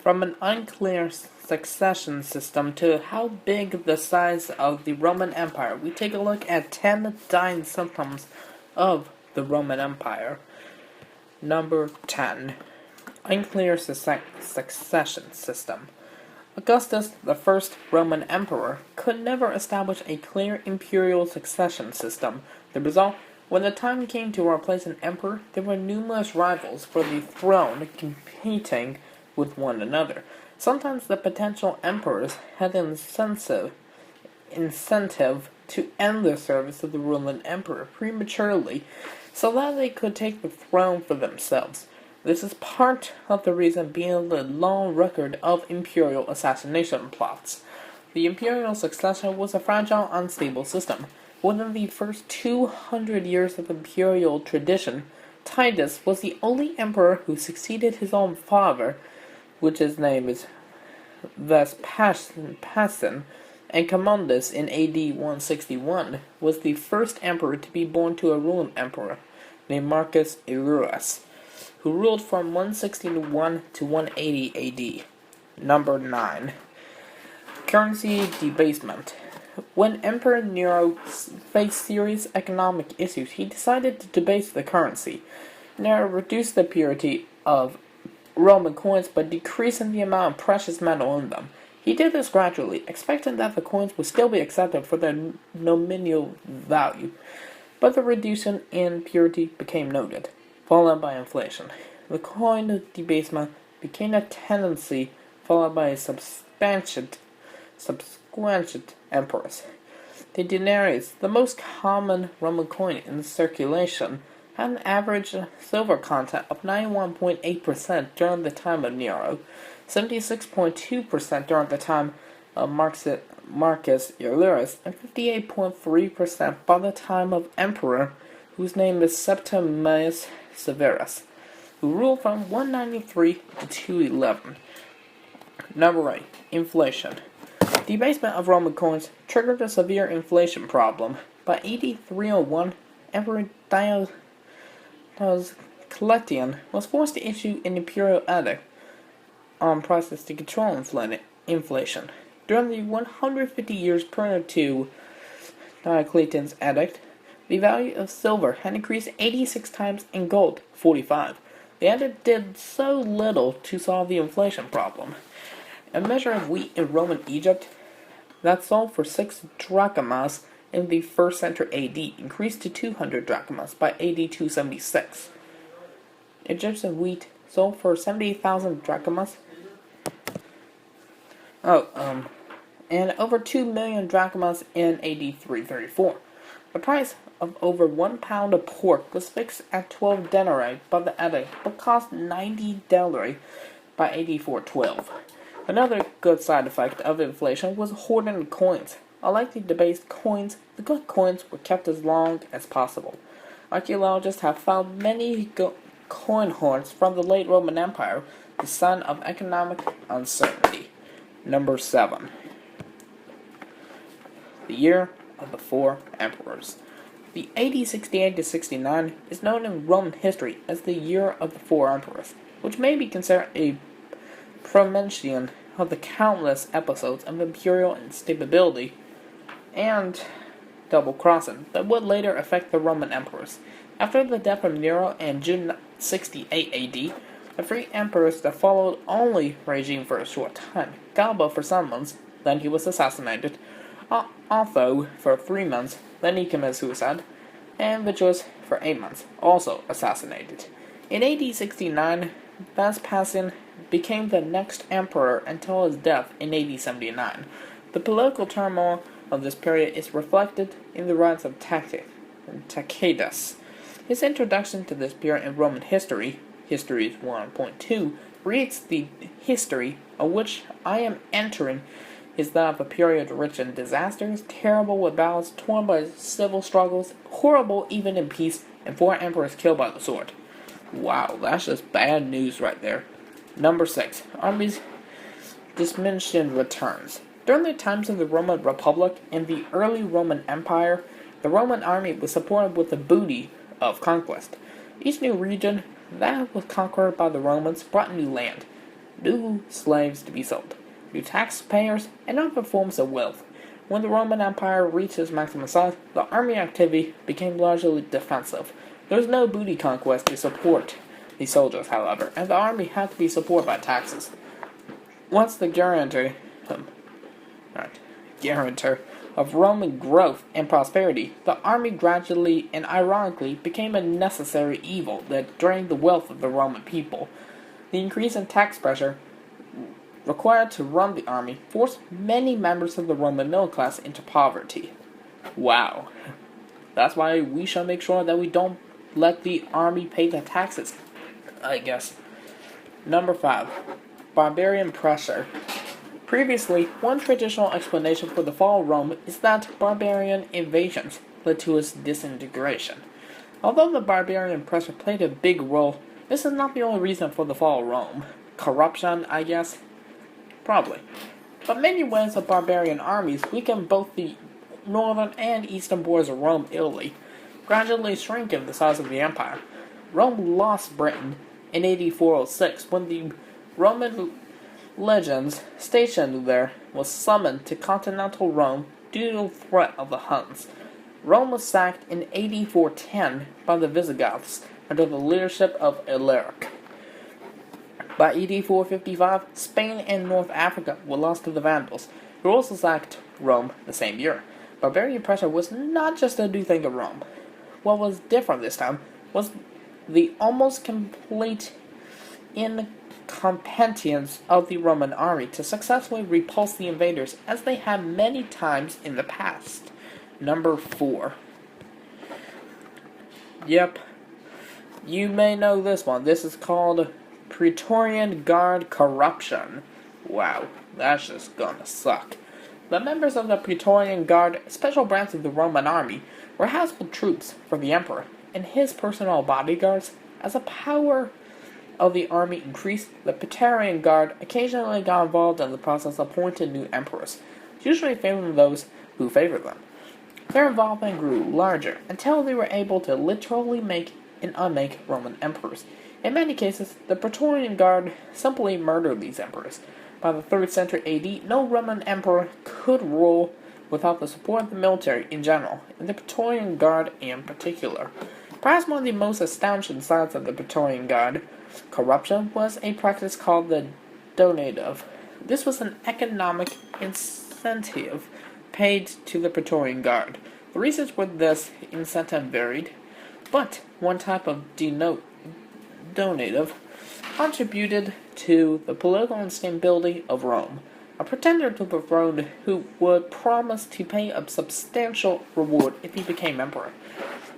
From an unclear succession system to how big the size of the Roman Empire, we take a look at 10 dying symptoms of the Roman Empire. Number 10. Unclear succession system. Augustus, the first Roman emperor, could never establish a clear imperial succession system. The result, when the time came to replace an emperor, there were numerous rivals for the throne competing with one another. Sometimes the potential emperors had an incentive to end the service of the Roman emperor prematurely so that they could take the throne for themselves. This is part of the reason behind the long record of imperial assassination plots. The imperial succession was a fragile, unstable system. Within the first 200 years of imperial tradition, Titus was the only emperor who succeeded his own father, which his name is Vespasian, and Commodus in AD 161 was the first emperor to be born to a Roman emperor named Marcus Aurelius, who ruled from 161 to 180 AD. Number 9. Currency debasement. When Emperor Nero faced serious economic issues, he decided to debase the currency. Nero reduced the purity of Roman coins by decreasing the amount of precious metal in them. He did this gradually, expecting that the coins would still be accepted for their nominal value, but the reduction in purity became noted, followed by inflation. The coin debasement became a tendency, followed by a subsequent emperors. The denarius, the most common Roman coin in circulation, had an average silver content of 91.8% during the time of Nero, 76.2% during the time of Marcus Aurelius, and 58.3% by the time of Emperor, whose name is Septimius Severus, who ruled from 193 to 211. Number 8. Inflation. The debasement of Roman coins triggered a severe inflation problem. By AD 301, Emperor Diocletian was forced to issue an imperial edict on prices to control inflation. During the 150 years prior to Diocletian's edict, the value of silver had increased 86 times and gold 45. The edict did so little to solve the inflation problem. A measure of wheat in Roman Egypt that sold for 6 drachmas in the 1st century AD increased to 200 drachmas by AD 276. Egyptian wheat sold for 70,000 drachmas. And over 2 million drachmas in AD 334. The price of over 1 pound of pork was fixed at 12 denarii by the edict, but cost 90 denarii by AD 412. Another good side effect of inflation was hoarding coins. Unlike the debased coins, the good coins were kept as long as possible. Archaeologists have found many coin hoards from the late Roman Empire, the sign of economic uncertainty. Number 7. The Year of the Four Emperors. The AD 68 to 69 is known in Roman history as the Year of the Four Emperors, which may be considered a premonition of the countless episodes of imperial instability and double-crossing that would later affect the Roman emperors. After the death of Nero in June 68 AD, the three emperors that followed only regime for a short time. Galba for some months, then he was assassinated. Otho for 3 months, then he committed suicide. And Vitellius for 8 months, also assassinated. In AD 69, Vespasian became the next emperor until his death in AD 79. The political turmoil of this period is reflected in the rise of Tacitus. His introduction to this period in Roman history, Histories 1.2, reads the history of which I am entering is that of a period rich in disasters, terrible with battles, torn by civil struggles, horrible even in peace, and 4 emperors killed by the sword. Wow, that's just bad news right there. Number 6. Armies diminishing returns. During the times of the Roman Republic and the early Roman Empire, the Roman army was supported with the booty of conquest. Each new region that was conquered by the Romans brought new land. new slaves to be sold, new taxpayers, and other forms of wealth. When the Roman Empire reached its maximum size, the army activity became largely defensive. There was no booty conquest to support the soldiers, however, and the army had to be supported by taxes. Once the guarantor of Roman growth and prosperity, the army gradually and ironically became a necessary evil that drained the wealth of the Roman people. The increase in tax pressure required to run the army forced many members of the Roman middle class into poverty. Wow. That's why we shall make sure that we don't let the army pay the taxes, I guess. Number 5. Barbarian pressure. Previously, one traditional explanation for the fall of Rome is that barbarian invasions led to its disintegration. Although the barbarian pressure played a big role, this is not the only reason for the fall of Rome. Corruption, I guess? Probably. But many waves of barbarian armies weakened both the northern and eastern borders of Rome, Italy, gradually shrinking the size of the empire. Rome lost Britain in AD 406 when the Roman legions stationed there was summoned to continental Rome due to the threat of the Huns. Rome was sacked in AD 410 by the Visigoths under the leadership of Alaric. By AD 455, Spain and North Africa were lost to the Vandals, who also sacked Rome the same year. Barbarian pressure was not just a new thing of Rome. What was different this time was the almost complete incompetence of the Roman army to successfully repulse the invaders, as they had many times in the past. Number 4. Yep, you may know this one. This is called Praetorian Guard corruption. Wow, that's just gonna suck. The members of the Praetorian Guard, a special branch of the Roman army, were household troops for the emperor and his personal bodyguards. As the power of the army increased, the Praetorian Guard occasionally got involved in the process of appointing new emperors, usually favoring those who favored them. Their involvement grew larger until they were able to literally make and unmake Roman emperors. In many cases, the Praetorian Guard simply murdered these emperors. By the 3rd century AD, no Roman emperor could rule without the support of the military in general, and the Praetorian Guard in particular. Perhaps one of the most astonishing sides of the Praetorian Guard corruption was a practice called the donative. This was an economic incentive paid to the Praetorian Guard. The reasons for this incentive varied, but one type of donative contributed to the political instability of Rome. A pretender to the throne who would promise to pay a substantial reward if he became emperor.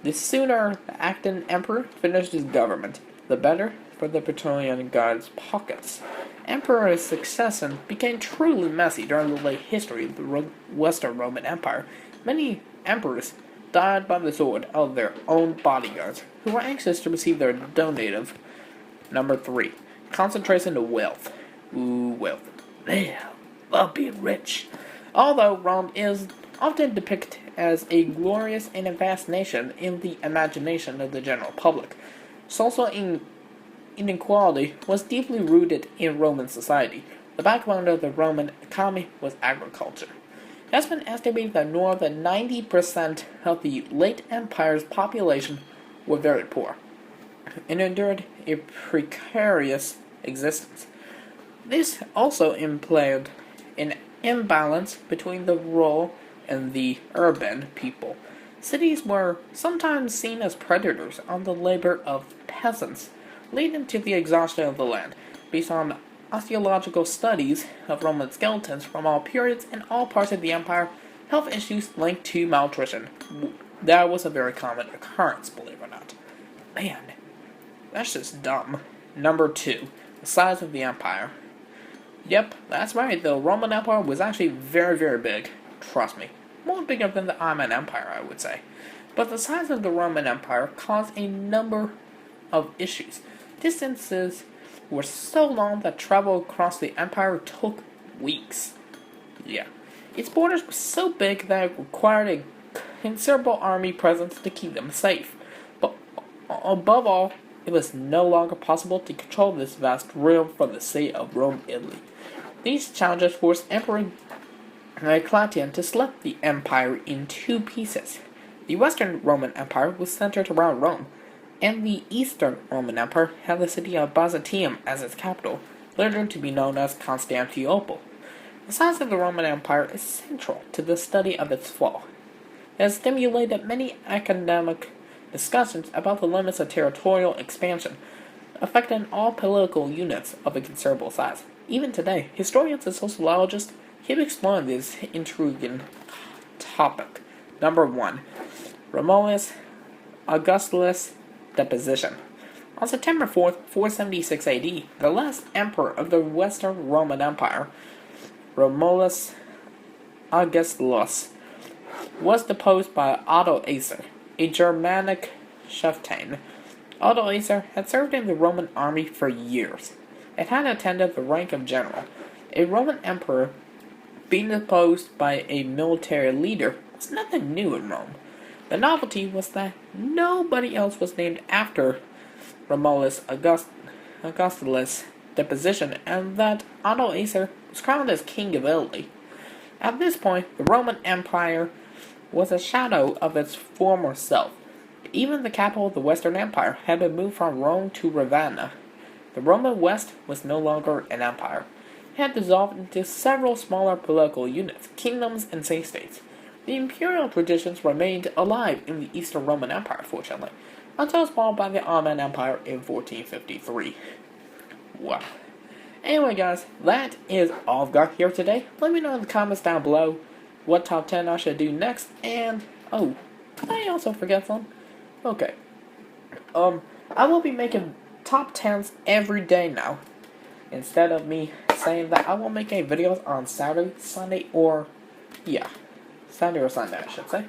The sooner the acting emperor finished his government, the better for the Praetorian Guard's pockets. Emperor's succession became truly messy during the late history of the Western Roman Empire. Many emperors died by the sword of their own bodyguards, who were anxious to receive their donative. Number 3. Concentration of wealth. Ooh, wealth. Yeah, love being rich. Although Rome is often depicted as a glorious and a vast nation in the imagination of the general public, social inequality was deeply rooted in Roman society. The backbone of the Roman economy was agriculture. It has been estimated that more than 90% of the late empire's population were very poor and endured a precarious existence. This also implied an imbalance between the rural and the urban people. Cities were sometimes seen as predators on the labor of peasants, leading to the exhaustion of the land. Based on archaeological studies of Roman skeletons from all periods and all parts of the empire, health issues linked to malnutrition. That was a very common occurrence, believe it or not. Man, that's just dumb. Number 2. The size of the empire. Yep, that's right, the Roman Empire was actually very, very big. Trust me. More bigger than the Ottoman Empire, I would say. But the size of the Roman Empire caused a number of issues. Distances were so long that travel across the empire took weeks. Yeah. Its borders were so big that it required a considerable army presence to keep them safe. But above all, it was no longer possible to control this vast realm from the See of Rome, Italy. These challenges forced Emperor Diocletian to split the empire in two pieces. The Western Roman Empire was centered around Rome, and the Eastern Roman Empire had the city of Byzantium as its capital, later to be known as Constantinople. The size of the Roman Empire is central to the study of its fall. It has stimulated many academic discussions about the limits of territorial expansion, affecting all political units of a considerable size. Even today, historians and sociologists keep exploring this intriguing topic. Number 1. Romulus Augustulus deposition. On September 4th, 476 AD, the last emperor of the Western Roman Empire, Romulus Augustulus, was deposed by Odoacer, a Germanic chieftain. Odoacer had served in the Roman army for years and had attained the rank of general. A Roman emperor being deposed by a military leader was nothing new in Rome. The novelty was that nobody else was named after Romulus Augustulus' deposition, and that Odoacer was crowned as king of Italy. At this point, the Roman Empire was a shadow of its former self. Even the capital of the Western Empire had been moved from Rome to Ravenna. The Roman West was no longer an empire. It had dissolved into several smaller political units, kingdoms, and city-states. The imperial traditions remained alive in the Eastern Roman Empire, fortunately, until swallowed by the Ottoman Empire in 1453. Wow. Anyway, guys, that is all I've got here today. Let me know in the comments down below what top 10 I should do next, and, oh, did I also forget some? Okay. I will be making top 10s every day now. Instead of me saying that, I will make a videos on Saturday, Sunday, or, yeah, Saturday or Sunday, I should say.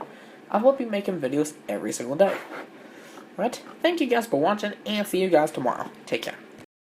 I will be making videos every single day. Right? Thank you guys for watching, and see you guys tomorrow. Take care.